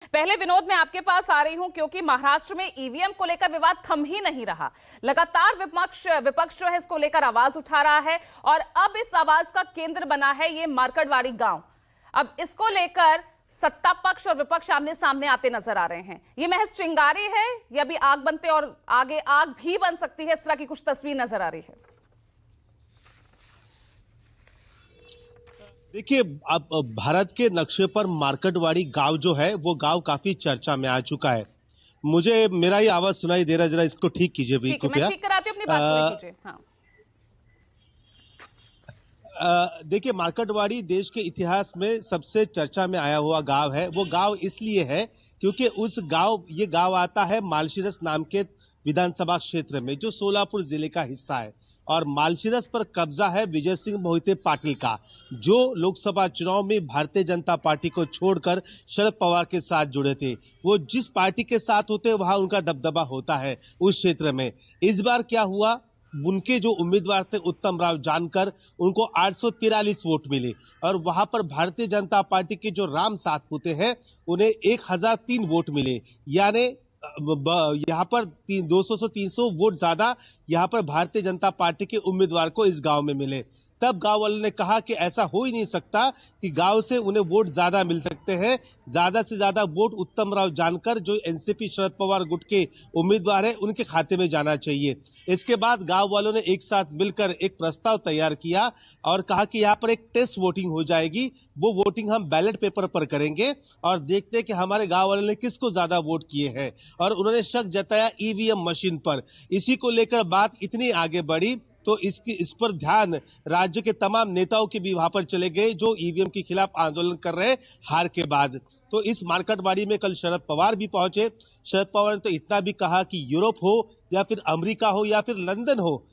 पहले विनोद मैं आपके पास आ रही हूं क्योंकि महाराष्ट्र में ईवीएम को लेकर विवाद थम ही नहीं रहा। लगातार विपक्ष जो है इसको लेकर आवाज उठा रहा है और अब इस आवाज का केंद्र बना है ये मार्कड़वाड़ी गांव। अब इसको लेकर सत्ता पक्ष और विपक्ष आमने सामने आते नजर आ रहे हैं। ये महज चिंगारी है या भी आग बनते और आगे आग भी बन सकती है, इस तरह की कुछ तस्वीर नजर आ रही है। देखिए, अब भारत के नक्शे पर मार्कड़वाड़ी गांव जो है वो गांव काफी चर्चा में आ चुका है। मुझे मेरा ही आवाज सुनाई दे रहा है, जरा इसको ठीक कीजिए भी कृपया। मैं ठीक कराती हूं, अपनी बात पूरी कीजिए। हाँ। देखिए, मार्कड़वाड़ी देश के इतिहास में सबसे चर्चा में आया हुआ गांव है। वो गांव इसलिए है क्योंकि ये गांव आता है मालशीरस नाम के विधानसभा क्षेत्र में, जो सोलापुर जिले का हिस्सा है। और मालशीरस पर कब्जा है विजय सिंह मोहिते पाटिल का, जो लोकसभा चुनाव में भारतीय जनता पार्टी को छोड़कर शरद पवार के साथ जुड़े थे। वो जिस पार्टी के साथ होते वहां उनका दबदबा होता है उस क्षेत्र में। इस बार क्या हुआ, उनके जो उम्मीदवार थे उत्तम राव जानकर, उनको 843 वोट मिले और वहां पर भारतीय जनता पार्टी के जो राम सातपुते हैं उन्हें 1003 वोट मिले। यानी यहाँ पर 200 से 300 वोट ज्यादा यहाँ पर भारतीय जनता पार्टी के उम्मीदवार को इस गांव में मिले। तब गांव वालों ने कहा कि ऐसा हो ही नहीं सकता कि गांव से उन्हें वोट ज्यादा मिल सकते हैं। ज्यादा से ज्यादा वोट उत्तम राव जानकर, जो एनसीपी शरद पवार गुट के उम्मीदवार हैं, उनके खाते में जाना चाहिए। इसके बाद गांव वालों ने एक साथ मिलकर एक प्रस्ताव तैयार किया और कहा कि यहाँ पर एक टेस्ट वोटिंग हो जाएगी। वो वोटिंग हम बैलेट पेपर पर करेंगे और देखते हैं कि हमारे गांव वालों ने किसको ज्यादा वोट किए हैं। और उन्होंने शक जताया ईवीएम मशीन पर। इसी को लेकर बात इतनी आगे बढ़ी तो इस पर ध्यान राज्य के तमाम नेताओं के भी वहां पर चले गए, जो ईवीएम के खिलाफ आंदोलन कर रहे हैं हार के बाद। तो इस मार्कड़वाड़ी में कल शरद पवार भी पहुंचे। शरद पवार ने तो इतना भी कहा कि यूरोप हो या फिर अमेरिका हो या फिर लंदन हो,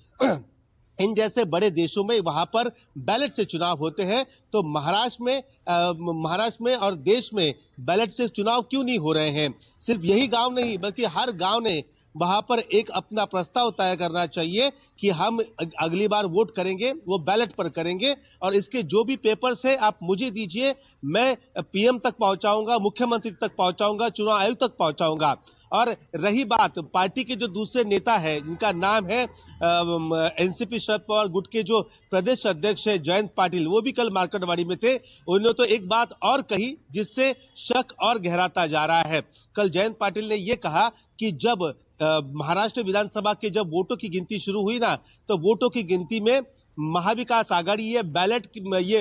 इन जैसे बड़े देशों में वहां पर बैलेट से चुनाव होते हैं, तो महाराष्ट्र में और देश में बैलेट से चुनाव क्यों नहीं हो रहे हैं। सिर्फ यही गांव नहीं बल्कि हर गांव ने वहां पर एक अपना प्रस्ताव तय करना चाहिए कि हम अगली बार वोट करेंगे वो बैलेट पर करेंगे और इसके जो भी पेपर्स है आप मुझे दीजिए, मैं पीएम तक पहुंचाऊंगा, मुख्यमंत्री तक पहुंचाऊंगा, चुनाव आयोग तक पहुंचाऊंगा। और रही बात पार्टी के जो दूसरे नेता है जिनका नाम है एनसीपी शरद पवार गुट के जो प्रदेश अध्यक्ष है जयंत पाटिल, वो भी कल मार्कड़वाड़ी में थे। उन्होंने तो एक बात और कही जिससे शक और गहराता जा रहा है। कल जयंत पाटिल ने ये कहा कि जब महाराष्ट्र विधानसभा के जब वोटों की गिनती शुरू हुई ना, तो वोटों की गिनती में महाविकास आघाड़ी ये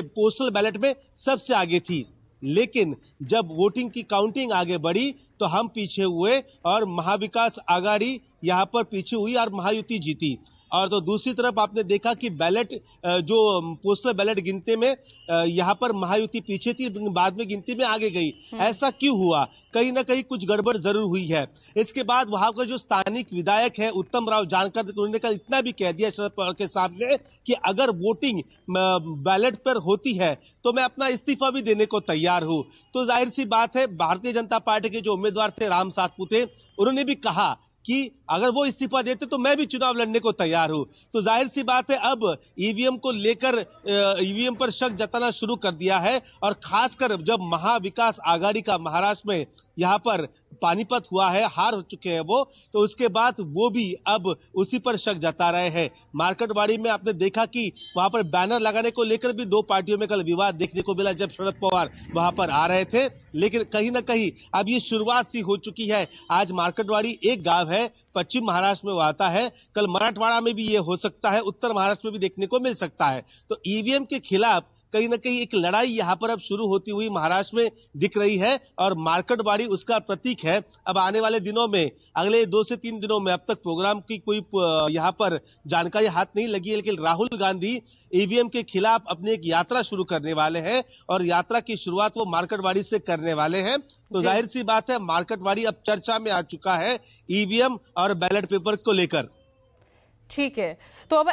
पोस्टल बैलेट में सबसे आगे थी। लेकिन जब वोटिंग की काउंटिंग आगे बढ़ी तो हम पीछे हुए और महाविकास आघाड़ी यहां पर पीछे हुई और महायुति जीती। और तो दूसरी तरफ आपने देखा कि बैलेट जो पोस्टल बैलेट गिनती में यहां पर महायुति पीछे थी, बाद में गिनती में आगे गई। ऐसा क्यों हुआ? कहीं ना कहीं कुछ गड़बड़ जरूर हुई है। इसके बाद वहां का जो स्थानिक विधायक है उत्तम राव जानकर, उन्होंने कल इतना भी कह दिया शरद पवार के सामने कि अगर वोटिंग बैलेट पर होती है तो मैं अपना इस्तीफा भी देने को तैयार हूं। तो जाहिर सी बात है, भारतीय जनता पार्टी के जो उम्मीदवार थे राम सातपुते, उन्होंने भी कहा कि अगर वो इस्तीफा देते तो मैं भी चुनाव लड़ने को तैयार हूं। तो जाहिर सी बात है, अब ईवीएम को लेकर ईवीएम पर शक जताना शुरू कर दिया है। और खासकर जब महाविकास आघाड़ी का महाराष्ट्र में यहां पर पानीपत हुआ है, हार हो चुके हैं वो, तो उसके बाद वो भी अब उसी पर शक जता रहे हैं। मार्कड़वाड़ी में आपने देखा कि वहां पर बैनर लगाने को लेकर भी दो पार्टियों में कल विवाद देखने को मिला जब शरद पवार वहां पर आ रहे थे। लेकिन कहीं ना कहीं अब ये शुरुआत सी हो चुकी है। आज मार्कड़वाड़ी एक गांव है, पश्चिम महाराष्ट्र में वो आता है, कल मराठवाड़ा में भी ये हो सकता है, उत्तर महाराष्ट्र में भी देखने को मिल सकता है। तो ईवीएम के खिलाफ कहीं ना कहीं एक लड़ाई यहां पर अब शुरू होती हुई महाराष्ट्र में दिख रही है और मार्कड़वाड़ी उसका प्रतीक है। अब आने वाले दिनों में, अगले 2 से 3 दिनों में, अब तक प्रोग्राम की कोई यहां पर जानकारी हाथ नहीं लगी है, लेकिन राहुल गांधी ईवीएम के खिलाफ अपनी एक यात्रा शुरू करने वाले हैं और यात्रा की शुरुआत वो मार्कड़वाड़ी से करने वाले हैं। तो जाहिर सी बात है, मार्कड़वाड़ी अब चर्चा में आ चुका है ईवीएम और बैलेट पेपर को लेकर। ठीक है, तो अब